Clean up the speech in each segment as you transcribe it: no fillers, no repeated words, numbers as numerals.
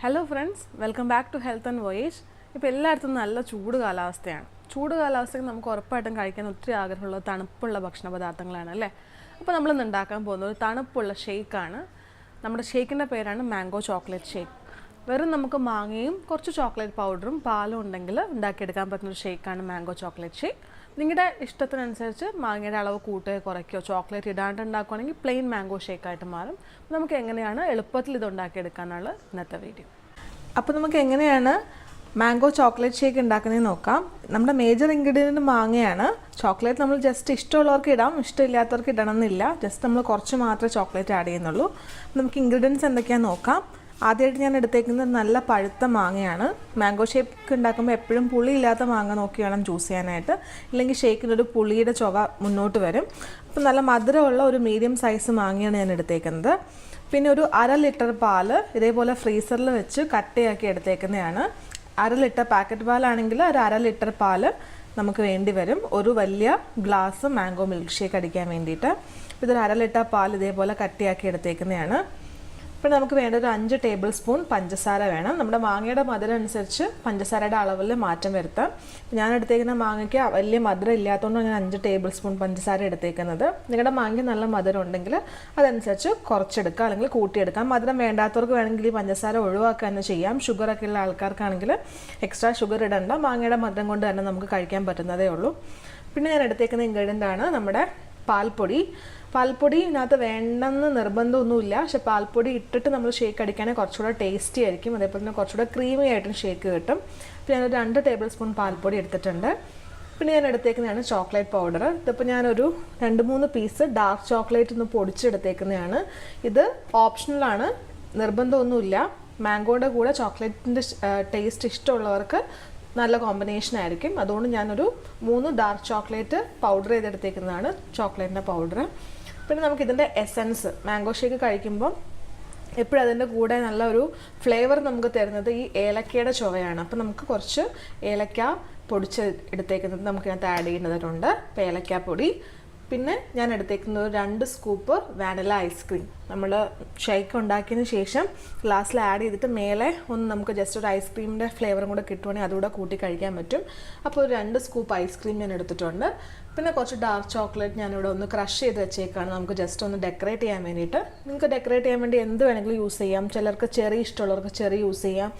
Hello friends, welcome back to health and voyage. ഇപ്പോൾ എല്ലായിടത്തും നല്ല ചൂട് കാലാവസ്ഥയാണ്. ചൂട് കാലാവസ്ഥയിൽ നമുക്ക് ഉറപ്പായിട്ടും കഴിക്കാൻ ഒത്തിരി ആഗ്രഹമുള്ള തണുപ്പുള്ള ഭക്ഷണ പദാർത്ഥങ്ങളാണ് അല്ലേ. അപ്പോൾ നമ്മളിന്ന് ഉണ്ടാക്കാൻ പോകുന്നത് ഒരു തണുപ്പുള്ള ഷേക്കാണ്. നമ്മുടെ ഷേക്കിൻ്റെ പേരാണ് മാംഗോ ചോക്ലേറ്റ് ഷേക്ക്. വെറും നമുക്ക് മാങ്ങയും കുറച്ച് ചോക്ലേറ്റ് പൗഡറും പാലും ഉണ്ടെങ്കിൽ ഉണ്ടാക്കിയെടുക്കാൻ പറ്റുന്നൊരു ഷേക്കാണ് മാംഗോ ചോക്ലേറ്റ് ഷേക്ക്. നിങ്ങളുടെ ഇഷ്ടത്തിനനുസരിച്ച് മാങ്ങയുടെ അളവ് കൂട്ടുകയോ കുറയ്ക്കുകയോ ചോക്ലേറ്റ് ഇടാണ്ട് ഉണ്ടാക്കുകയാണെങ്കിൽ പ്ലെയിൻ മാംഗോ ഷേക്കായിട്ട് മാറും. നമുക്ക് എങ്ങനെയാണ് എളുപ്പത്തിൽ ഇത് ഉണ്ടാക്കിയെടുക്കാനുള്ള ഇന്നത്തെ വീഡിയോ. അപ്പോൾ നമുക്ക് എങ്ങനെയാണ് മാംഗോ ചോക്ലേറ്റ് ഷേക്ക് ഉണ്ടാക്കുന്നതെന്ന് നോക്കാം. നമ്മുടെ മേജർ ഇൻഗ്രീഡിയൻറ്റ് മാങ്ങയാണ്. ചോക്ലേറ്റ് നമ്മൾ ജസ്റ്റ് ഇഷ്ടമുള്ളവർക്ക് ഇടാം, ഇഷ്ടമില്ലാത്തവർക്ക് ഇടണമെന്നില്ല. ജസ്റ്റ് നമ്മൾ കുറച്ച് മാത്രമേ ചോക്ലേറ്റ് ആഡ് ചെയ്യുന്നുള്ളൂ. നമുക്ക് ഇൻഗ്രീഡിയൻറ്റ്സ് എന്തൊക്കെയാണെന്ന് നോക്കാം. ആദ്യമായിട്ട് ഞാൻ എടുത്തേക്കുന്നത് നല്ല പഴുത്ത മാങ്ങയാണ്. മാംഗോ ഷേക്ക് ഉണ്ടാക്കുമ്പോൾ എപ്പോഴും പുളിയില്ലാത്ത മാങ്ങ നോക്കി വേണം ചൂസ് ചെയ്യാനായിട്ട്, ഇല്ലെങ്കിൽ ഷേക്കിനൊരു പുളിയുടെ ചുവ മുന്നോട്ട് വരും. അപ്പോൾ നല്ല മധുരമുള്ള ഒരു മീഡിയം സൈസ് മാങ്ങയാണ് ഞാൻ എടുത്തേക്കുന്നത്. പിന്നെ ഒരു 1/2 ലിറ്റർ പാല് ഇതേപോലെ ഫ്രീസറിൽ വെച്ച് കട്ടയാക്കി എടുത്തേക്കുന്നതാണ്. 1/2 ലിറ്റർ പാക്കറ്റ് പാലാണെങ്കിൽ ഒരു 1/2 ലിറ്റർ പാല് നമുക്ക് വേണ്ടി വരും ഒരു വലിയ ഗ്ലാസ് മാംഗോ മിൽക്ക് ഷേക്ക് അടിക്കാൻ വേണ്ടിയിട്ട്. ഇതൊരു 1/2 ലിറ്റർ പാൽ ഇതേപോലെ കട്ടയാക്കി എടുത്തേക്കുന്നതാണ്. പിന്നെ നമുക്ക് വേണ്ട ഒരു 5 ടേബിൾ സ്പൂൺ പഞ്ചസാര വേണം. നമ്മുടെ മാങ്ങയുടെ മധുരം അനുസരിച്ച് പഞ്ചസാരയുടെ അളവിൽ മാറ്റം വരുത്താം. ഞാൻ എടുത്തേക്കുന്ന മാങ്ങയ്ക്ക് വലിയ മധുരം ഇല്ലാത്തതുകൊണ്ടാണ് ഞാൻ 5 ടേബിൾ സ്പൂൺ പഞ്ചസാര എടുത്തേക്കുന്നത്. നിങ്ങളുടെ മാങ്ങ നല്ല മധുരം ഉണ്ടെങ്കിൽ അതനുസരിച്ച് കുറച്ചെടുക്കുക, അല്ലെങ്കിൽ കൂട്ടിയെടുക്കാം. മധുരം വേണ്ടാത്തവർക്ക് വേണമെങ്കിൽ ഈ പഞ്ചസാര ഒഴിവാക്കുക തന്നെ ചെയ്യാം. ഷുഗറൊക്കെ ഉള്ള ആൾക്കാർക്കാണെങ്കിൽ എക്സ്ട്രാ ഷുഗർ ഇടണ്ട. മാങ്ങയുടെ മധുരം കൊണ്ട് തന്നെ നമുക്ക് കഴിക്കാൻ പറ്റുന്നതേ ഉള്ളൂ. പിന്നെ ഞാൻ എടുത്തേക്കുന്ന ഇൻഗ്രീഡിയൻ്റ് ആണ് നമ്മുടെ പാൽപ്പൊടി. പാൽപ്പൊടി ഇതിനകത്ത് വേണ്ടെന്ന് നിർബന്ധമൊന്നുമില്ല, പക്ഷെ പാൽപ്പൊടി ഇട്ടിട്ട് നമ്മൾ ഷേക്ക് അടിക്കാണെങ്കിൽ കുറച്ചുകൂടെ ടേസ്റ്റി ആയിരിക്കും. അതേപോലെ തന്നെ കുറച്ചുകൂടെ ക്രീമി ആയിട്ടും ഷേക്ക് കിട്ടും. പിന്നെ ഞാനൊരു 2 ടേബിൾ സ്പൂൺ പാൽപ്പൊടി എടുത്തിട്ടുണ്ട്. പിന്നെ ഞാൻ എടുത്തേക്കുന്നതാണ് ചോക്ലേറ്റ് പൗഡർ. ഇതിപ്പോൾ ഞാനൊരു 2-3 പീസ് ഡാർക്ക് ചോക്ലേറ്റ് ഒന്ന് പൊടിച്ചെടുത്തേക്കുന്നതാണ്. ഇത് ഓപ്ഷണലാണ്, നിർബന്ധമൊന്നുമില്ല. മാംഗോയുടെ കൂടെ ചോക്ലേറ്റിൻ്റെ ടേസ്റ്റ് ഇഷ്ടമുള്ളവർക്ക് നല്ല കോമ്പിനേഷൻ ആയിരിക്കും. അതുകൊണ്ട് ഞാനൊരു 3 ഡാർക്ക് ചോക്ലേറ്റ് പൗഡർ ചെയ്തെടുത്തേക്കുന്നതാണ്, ചോക്ലേറ്റിൻ്റെ പൗഡർ. പിന്നെ നമുക്കിതിൻ്റെ എസൻസ്, മാംഗോ ഷേക്ക് കഴിക്കുമ്പം എപ്പോഴും അതിൻ്റെ കൂടെ നല്ല ഒരു ഫ്ലേവർ നമുക്ക് തരുന്നത് ഈ ഏലക്കയുടെ ചുവയാണ്. അപ്പോൾ നമുക്ക് കുറച്ച് ഏലക്ക പൊടിച്ച് എടുത്തേക്കുന്നത് നമുക്ക് ഇതിനകത്ത് ആഡ് ചെയ്യുന്നതുണ്ട്. അപ്പോൾ ഏലക്കാപ്പൊടി. പിന്നെ ഞാൻ എടുത്തേക്കുന്നത് 2 സ്കൂപ്പ് വാനില ഐസ്ക്രീം. നമ്മൾ ഷേക്ക് ഉണ്ടാക്കിയതിന് ശേഷം ഗ്ലാസ്സിൽ ആഡ് ചെയ്തിട്ട് മേലെ ഒന്ന് നമുക്ക് ജസ്റ്റ് ഒരു ഐസ്ക്രീമിൻ്റെ ഫ്ലേവറും കൂടെ കിട്ടുവാണെങ്കിൽ അതുകൂടെ കൂട്ടി കഴിക്കാൻ പറ്റും. അപ്പോൾ ഒരു 2 സ്കൂപ്പ് ഐസ്ക്രീം ഞാൻ എടുത്തിട്ടുണ്ട്. പിന്നെ കുറച്ച് ഡാർക്ക് ചോക്ലേറ്റ് ഞാനിവിടെ ഒന്ന് ക്രഷ് ചെയ്ത് വെച്ചേക്കാണ്, നമുക്ക് ജസ്റ്റ് ഒന്ന് ഡെക്കറേറ്റ് ചെയ്യാൻ വേണ്ടിയിട്ട്. നിങ്ങൾക്ക് ഡെക്കറേറ്റ് ചെയ്യാൻ വേണ്ടി എന്ത് വേണമെങ്കിലും യൂസ് ചെയ്യാം. ചിലർക്ക് ചെറി ഇഷ്ടമുള്ളവർക്ക് ചെറി യൂസ് ചെയ്യാം.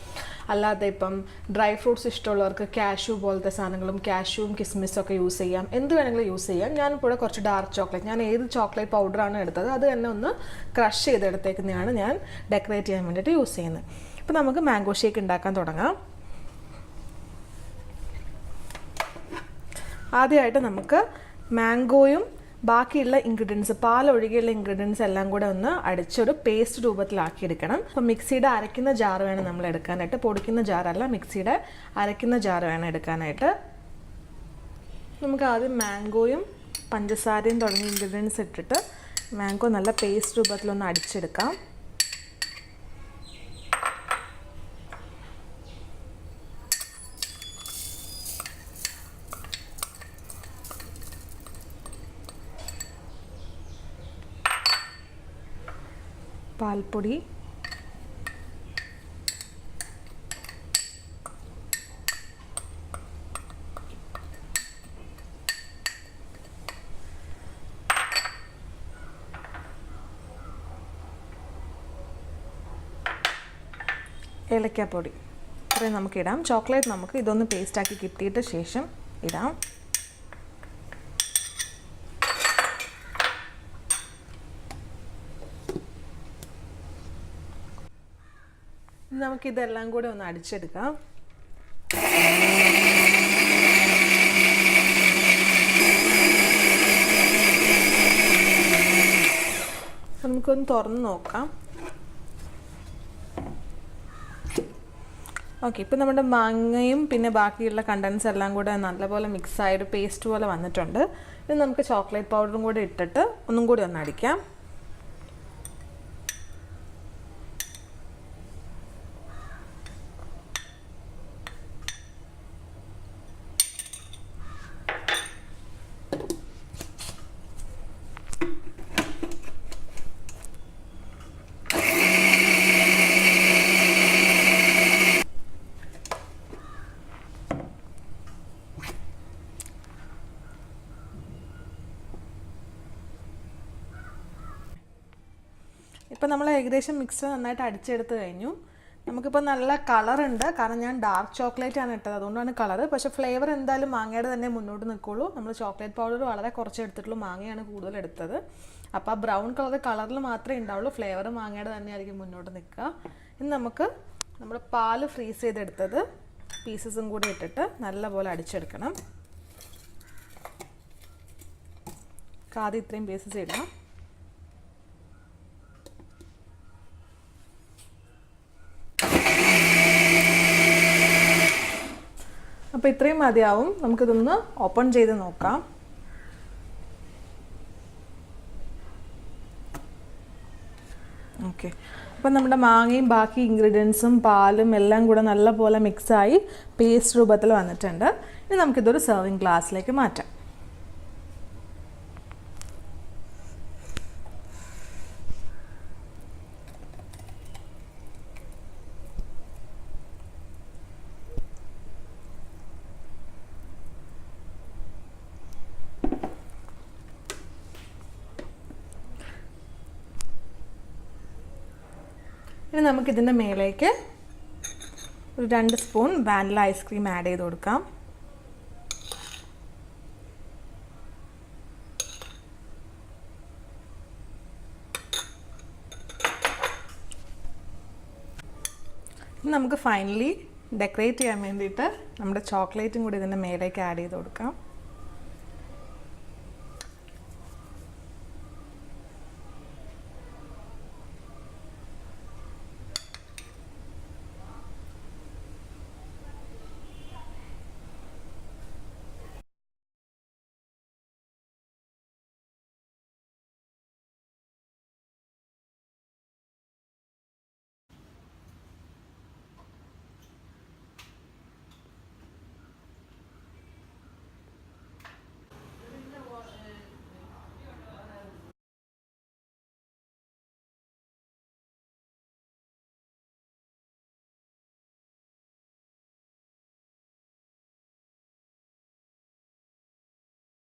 അല്ലാതെ ഇപ്പം ഡ്രൈ ഫ്രൂട്ട്സ് ഇഷ്ടമുള്ളവർക്ക് കാഷ്യൂ പോലത്തെ സാധനങ്ങളും കാഷ്യൂവും കിസ്മിസും ഒക്കെ യൂസ് ചെയ്യാം. എന്ത് വേണമെങ്കിലും യൂസ് ചെയ്യാം. ഞാനിപ്പോൾ ഇവിടെ കുറച്ച് ഡാർക്ക് ചോക്ലേറ്റ്, ഞാൻ ഏത് ചോക്ലേറ്റ് പൗഡറാണ് എടുത്തത് അത് തന്നെ ഒന്ന് ക്രഷ് ചെയ്തെടുത്തേക്കുന്നതാണ് ഞാൻ ഡെക്കറേറ്റ് ചെയ്യാൻ വേണ്ടിയിട്ട് യൂസ് ചെയ്യുന്നത്. അപ്പോൾ നമുക്ക് മാംഗോ ഷേക്ക് ഉണ്ടാക്കാൻ തുടങ്ങാം. ആദ്യമായിട്ട് നമുക്ക് മാംഗോയും ബാക്കിയുള്ള ഇൻഗ്രീഡിയൻസ്, പാലൊഴികെയുള്ള ഇൻഗ്രീഡിയൻസ് എല്ലാം കൂടെ ഒന്ന് അടിച്ചൊരു പേസ്റ്റ് രൂപത്തിലാക്കി എടുക്കണം. അപ്പോൾ മിക്സിയുടെ അരയ്ക്കുന്ന ജാർ വേണം നമ്മൾ എടുക്കാനായിട്ട്, പൊടിക്കുന്ന ജാറല്ല, മിക്സിയുടെ അരയ്ക്കുന്ന ജാർ വേണം എടുക്കാനായിട്ട്. നമുക്ക് ആദ്യം മാംഗോയും പഞ്ചസാരയും തുടങ്ങിയ ഇൻഗ്രീഡിയൻസ് ഇട്ടിട്ട് മാംഗോ നല്ല പേസ്റ്റ് രൂപത്തിലൊന്ന് അടിച്ചെടുക്കാം. പാൽപ്പൊടി, ഏലക്കാപ്പൊടി ഇത്രയും നമുക്കിടാം. ചോക്ലേറ്റ് നമുക്ക് ഇതൊന്ന് പേസ്റ്റാക്കി കിട്ടിയിട്ട് ശേഷം ഇടാം. നമുക്കിതെല്ലാം കൂടെ ഒന്ന് അടിച്ചെടുക്കാം. നമുക്കൊന്ന് തുറന്ന് നോക്കാം. ഓക്കെ, ഇപ്പം നമ്മുടെ മാങ്ങയും പിന്നെ ബാക്കിയുള്ള കണ്ടൻസ് എല്ലാം കൂടെ നല്ലപോലെ മിക്സായ ഒരു പേസ്റ്റ് പോലെ വന്നിട്ടുണ്ട്. ഇത് നമുക്ക് ചോക്ലേറ്റ് പൗഡറും കൂടെ ഇട്ടിട്ട് ഒന്നും കൂടി ഒന്ന് അടിക്കാം. ഇപ്പം നമ്മൾ ഏകദേശം മിക്സ് നന്നായിട്ട് അടിച്ചെടുത്ത് കഴിഞ്ഞു. നമുക്കിപ്പോൾ നല്ല കളറുണ്ട്, കാരണം ഞാൻ ഡാർക്ക് ചോക്ലേറ്റ് ആണ് ഇട്ടത്, അതുകൊണ്ടാണ് കളറ്. പക്ഷേ ഫ്ലേവർ എന്തായാലും മാങ്ങയുടെ തന്നെ മുന്നോട്ട് നിൽക്കുള്ളൂ. നമ്മൾ ചോക്ലേറ്റ് പൗഡർ വളരെ കുറച്ച് എടുത്തിട്ടുള്ളൂ, മാങ്ങയാണ് കൂടുതൽ എടുത്തത്. അപ്പോൾ ആ ബ്രൗൺ കളറിൽ മാത്രമേ ഉണ്ടാവുള്ളൂ, ഫ്ലേവർ മാങ്ങയുടെ തന്നെയായിരിക്കും മുന്നോട്ട് നിൽക്കുക. ഇനി നമുക്ക് നമ്മൾ പാല് ഫ്രീസ് ചെയ്തെടുത്തത് പീസസും കൂടി ഇട്ടിട്ട് നല്ലപോലെ അടിച്ചെടുക്കണം. ആദ്യം ഇത്രയും പീസസ് ഇടാം. അപ്പോൾ ഇത്രയും മതിയാവും. നമുക്കിതൊന്ന് ഓപ്പൺ ചെയ്ത് നോക്കാം. ഓക്കെ, അപ്പം നമ്മുടെ മാങ്ങയും ബാക്കി ഇൻഗ്രീഡിയൻസും പാലും എല്ലാം കൂടെ നല്ലപോലെ മിക്സായി പേസ്റ്റ് രൂപത്തിൽ വന്നിട്ടുണ്ട്. ഇനി നമുക്കിതൊരു സെർവിങ് ഗ്ലാസ്സിലേക്ക് മാറ്റാം. ഇനി നമുക്കിതിൻ്റെ മേലേക്ക് ഒരു 2 സ്പൂൺ വാനില ഐസ്ക്രീം ആഡ് ചെയ്ത് കൊടുക്കാം. ഇനി നമുക്ക് ഫൈനലി ഡെക്കറേറ്റ് ചെയ്യാൻ വേണ്ടിയിട്ട് നമ്മുടെ ചോക്ലേറ്റും കൂടി ഇതിൻ്റെ മേലേക്ക് ആഡ് ചെയ്ത് കൊടുക്കാം.